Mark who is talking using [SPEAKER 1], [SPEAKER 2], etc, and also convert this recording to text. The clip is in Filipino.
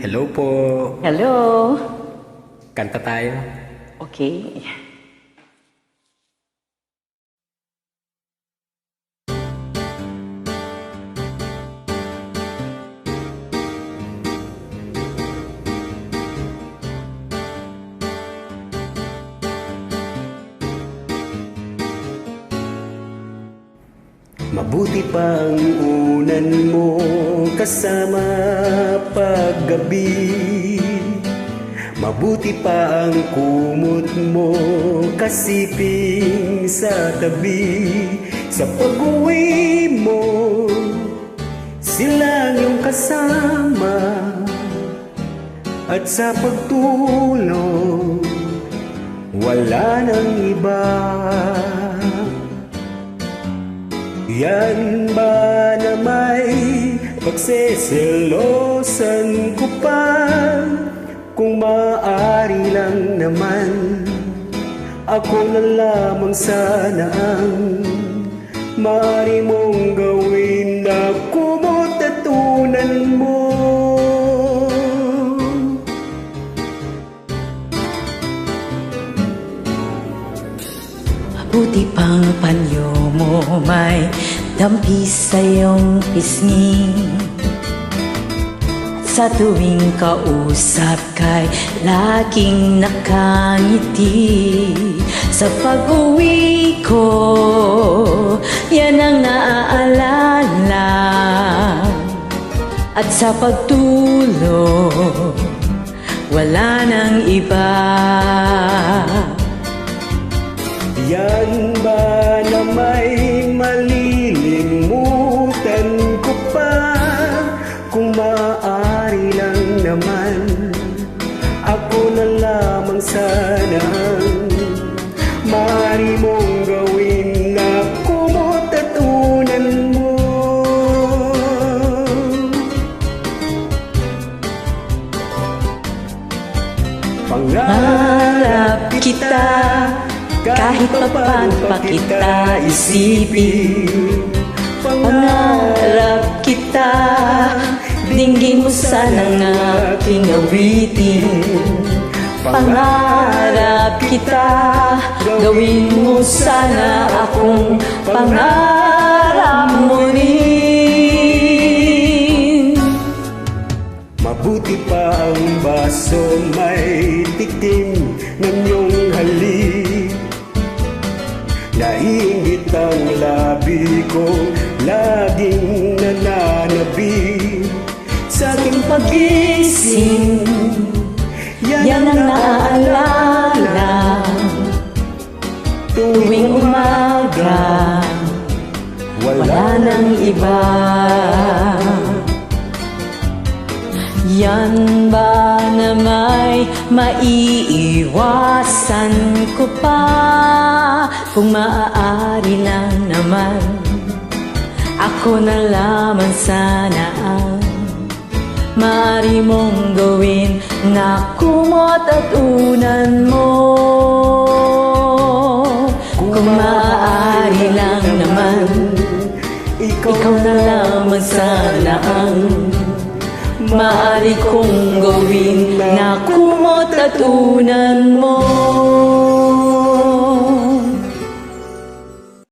[SPEAKER 1] Hello po.
[SPEAKER 2] Hello.
[SPEAKER 1] Kanta tayo.
[SPEAKER 2] Okay.
[SPEAKER 1] Mabuti pa ang unan mo kasama paggabi. Mabuti pa ang kumot mo kasiping sa tabi. Sa pag-uwi mo, sila iyong kasama. At sa pagtulog, wala nang iba. Yan ba na may pagseselosan ko pa? Kung maaari lang naman, ako na lamang sana ang maaari mong gawin na kumot at tunan mo.
[SPEAKER 2] Mabuti pang panyo mo may dampi sa iyong pisngi. Sa tuwing kausap kay laging nakangiti. Sa pag-uwi ko, yan ang naaalala. At sa pagtulog, wala nang iba.
[SPEAKER 1] Yan ba na may malilimutan ko pa? Kung maaari lang naman, ako na lamang sana ang maaari mong gawin na kumot at tunan mo.
[SPEAKER 2] Pangarap kita, kahit papaano pa kita isipin. Pangarap kita, dinggin mo sana ng aking awitin. Pangarap kita, gawin mo sana akong pangarap mo rin.
[SPEAKER 1] Mabuti pa ang baso may tikim ng iyong halik. Naiingit ang labi ko, laging nananabik. Sa aking
[SPEAKER 2] Pagising, yan ang naaalala. Tuwing umaga, wala nang iba. Yan ba na may maiiwasan ko pa? Kung maaari lang naman, ako na lamang sana ang maaari mong gawin na kumot at unan mo. Kung maaari lang naman, ikaw na lamang sana ang maaari kong gawin na kumot at unan mo.